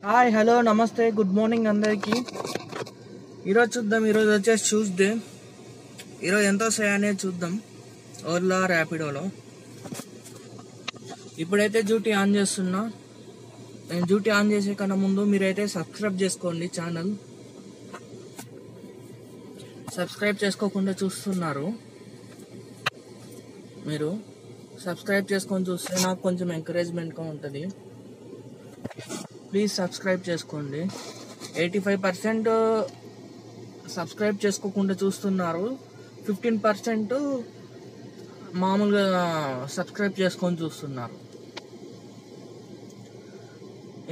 Hi hello నమస్తే good morning అందరికి. ఈరోజు చూద్దాం. ఈరోజు వచ్చేసి ట్యూస్డే. ఈరోజు ఎంత వస్తాయి అనేది చూద్దాం ఓలా ర్యాపిడోలో. ఇప్పుడైతే డ్యూటీ ఆన్ చేస్తున్నా. నేను డ్యూటీ ఆన్ చేసే కన్నా ముందు మీరైతే సబ్స్క్రైబ్ చేసుకోండి ఛానల్. సబ్స్క్రైబ్ చేసుకోకుండా చూస్తున్నారు మీరు. సబ్స్క్రైబ్ చేసుకొని చూస్తే నాకు కొంచెం ఎంకరేజ్మెంట్గా ఉంటుంది. ప్లీజ్ సబ్స్క్రైబ్ చేసుకోండి. 85% సబ్స్క్రైబ్ చేసుకోకుండా చూస్తున్నారు. 15% మామూలుగా సబ్స్క్రైబ్ చేసుకొని చూస్తున్నారు.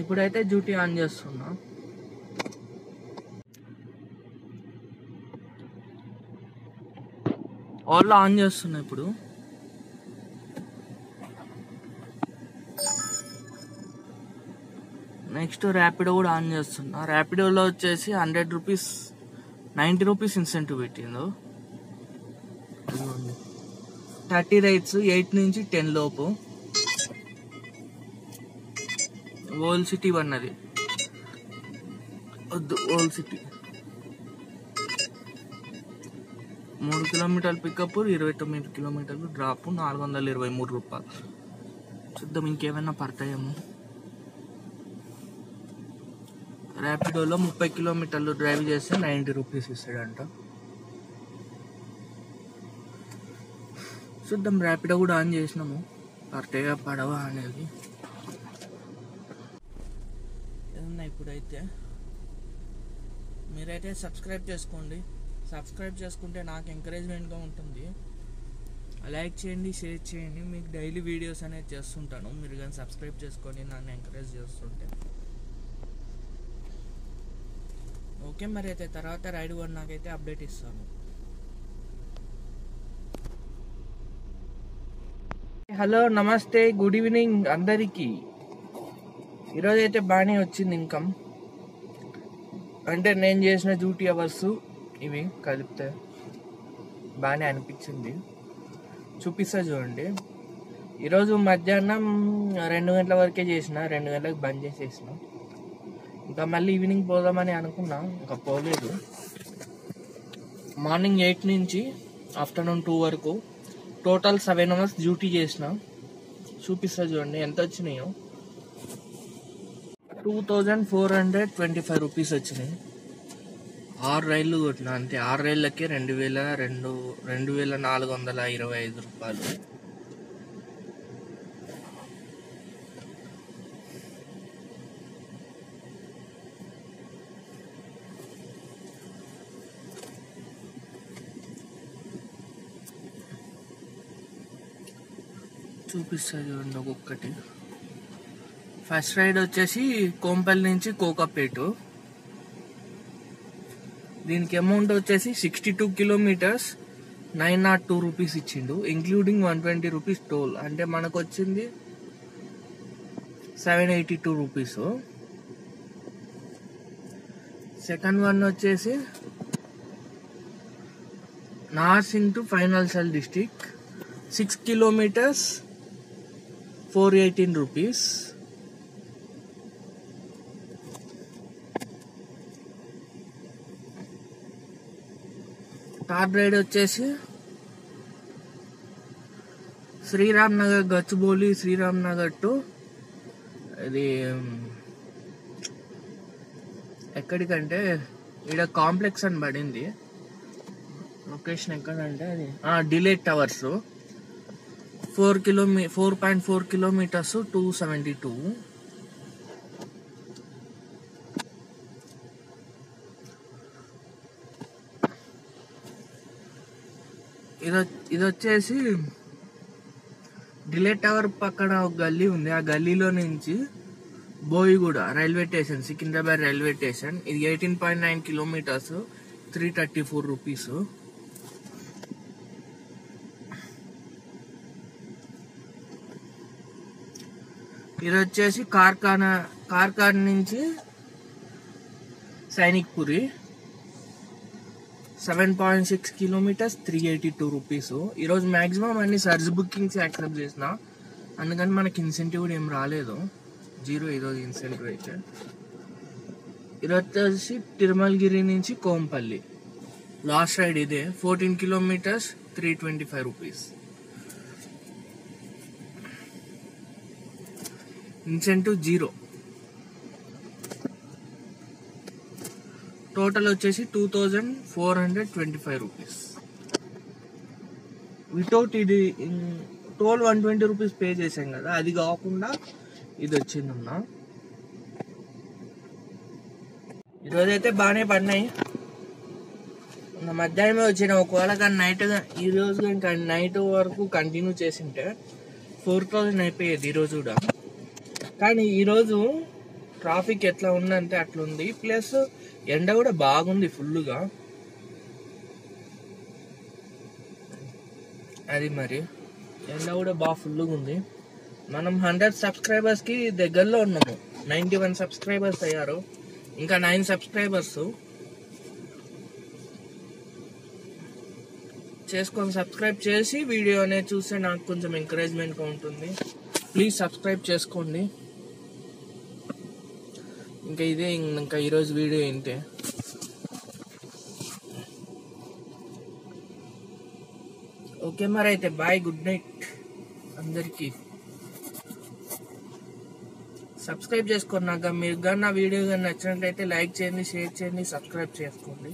ఇప్పుడైతే డ్యూటీ ఆన్ చేస్తున్నా. ఓలా ఆన్ చేస్తున్నా ఇప్పుడు. నెక్స్ట్ ర్యాపిడో కూడా ఆన్ చేస్తున్నా. ర్యాపిడోలో వచ్చేసి 100 రూపీస్ 90 రూపీస్ ఇన్సెంటివ్ పెట్టిండు. 30 రైడ్స్ 8 నుంచి 10 లోపు. ఓల్ సిటీ అన్నది వద్దు. ఓల్ సిటీ 3 కిలోమీటర్లు పికప్, 29 కిలోమీటర్లు డ్రాప్, 423 రూపాయలు. చూద్దాం ఇంకేమైనా పడతాయేమో. ర్యాపిడోలో 30 కిలోమీటర్లు డ్రైవ్ చేస్తే 90 రూపీస్ ఇస్తాడంట. చూద్దాం. ర్యాపిడో కూడా ఆన్ చేసినాము, పడతాయా పడవా అనేది. ఏదన్నా ఇప్పుడైతే మీరైతే సబ్స్క్రైబ్ చేసుకోండి. సబ్స్క్రైబ్ చేసుకుంటే నాకు ఎంకరేజ్మెంట్గా ఉంటుంది. లైక్ చేయండి, షేర్ చేయండి. మీకు డైలీ వీడియోస్ అనేది చేస్తుంటాను. మీరు కానీ సబ్స్క్రైబ్ చేసుకొని నన్ను ఎంకరేజ్ చేస్తుంటే ఓకే. మరి అయితే తర్వాత రైడ్ కూడా నాకైతే అప్డేట్ ఇస్తాను. హలో నమస్తే గుడ్ ఈవినింగ్ అందరికీ. ఈరోజు అయితే బాగానే వచ్చింది ఇన్కమ్. అంటే నేను చేసిన డ్యూటీ అవర్స్ ఇవి కలిపితే బాగానే అనిపించింది. చూపిస్తా చూడండి. ఈరోజు మధ్యాహ్నం 2 గంటల వరకే చేసిన. 2 గంటలకు బంద్ చేసేసిన. ఇంకా మళ్ళీ ఈవినింగ్ పోదామని అనుకున్నా, ఇంకా పోలేదు. మార్నింగ్ 8 నుంచి ఆఫ్టర్నూన్ 2 వరకు టోటల్ 7 అవర్స్ డ్యూటీ చేసిన. చూపిస్తా చూడండి ఎంత వచ్చినాయో. 2425 రూపీస్ వచ్చినాయి. 6 రైళ్ళు కొట్టిన అంతే. 6 రైళ్ళకి 2425 రూపాయలు. చూపిస్తా చూడండి ఒక్కొక్కటి. ఫస్ట్ రైడ్ వచ్చేసి కోంపల్లి నుంచి కోకాపేట. దీనికి అమౌంట్ వచ్చేసి 62 కిలోమీటర్స్ 902 రూపీస్ ఇచ్చిండు, ఇంక్లూడింగ్ 120 రూపీస్ టోల్. అంటే మనకు వచ్చింది 782 రూపీస్. సెకండ్ వన్ వచ్చేసి Narsing to financial district 6 kilometres 418 rupees. Third ride వచ్చేసి శ్రీరామ్ నగర్ గచ్చిబౌలి, శ్రీరామ్ నగర్ టు ఇది ఎక్కడికంటే ఇక్కడ కాంప్లెక్స్ అని పడింది. లొకేషన్ ఎక్కడంటే అది డిలేట్ టవర్స్. 4.4 కిలోమీటర్స్ 272. ఇది వచ్చేసి డిలేట్ టవర్ పక్కన ఒక గల్లీ ఉంది. ఆ గల్లీలో నుంచి Boiguda railway station, Secunderabad railway station. ఇది 18.9 కిలోమీటర్స్ 334 రూపీస్. ఇది వచ్చేసి కార్ఖానా నుంచి సైనిక్పురి 7.6 కిలోమీటర్స్ 382 రూపీస్. ఈరోజు మ్యాక్సిమం అన్ని సర్జ్ బుకింగ్స్ యాక్సెప్ట్ చేసిన, అందుకని మనకి ఇన్సెంటివ్ కూడా ఏం రాలేదు. 0 ఈరోజు ఇన్సెంటివ్ అయితే. ఈరోజు వచ్చేసి తిరుమలగిరి నుంచి కోంపల్లి లాస్ట్ రైడ్ ఇదే 14 కిలోమీటర్స్ 325 రూపీస్. ఇన్సెంటివ్ 0. టోటల్ వచ్చేసి 2425 రూపీస్. వితౌట్ ఇది టోల్ 120 రూపీస్ పే చేసాం కదా, అది కాకుండా ఇది వచ్చిందన్నా. ఈరోజైతే బాగానే పడినాయి. మధ్యాహ్నమే వచ్చిన, ఒకవేళ కానీ ఈరోజు ఇంకా నైట్ వరకు కంటిన్యూ చేసింటే 4000 అయిపోయేది ఈరోజు కూడా. కానీ ఈరోజు ట్రాఫిక్ ఎట్లా ఉందంటే అట్లుంది, ప్లస్ ఎండ కూడా బాగుంది ఫుల్గా. అది మరి ఎండ కూడా బాగా ఫుల్గా ఉంది. మనం 100 సబ్స్క్రైబర్స్కి దగ్గరలో ఉన్నాము. 91 సబ్స్క్రైబర్స్ అయ్యారు, ఇంకా 9 సబ్స్క్రైబర్స్ చేసుకొని సబ్స్క్రైబ్ చేసి వీడియో అనేది చూస్తే నాకు కొంచెం ఎంకరేజ్మెంట్గా ఉంటుంది. ప్లీజ్ సబ్స్క్రైబ్ చేసుకోండి. ఇంకా ఇదే ఇంకా ఈరోజు వీడియో ఏంటి. ఓకే మరి అయితే బాయ్, గుడ్ నైట్ అందరికీ. సబ్స్క్రైబ్ చేసుకున్నాక మీరు కానీ నా వీడియో కానీ నచ్చినట్లయితే లైక్ చేయండి, షేర్ చేయండి, సబ్స్క్రైబ్ చేసుకోండి.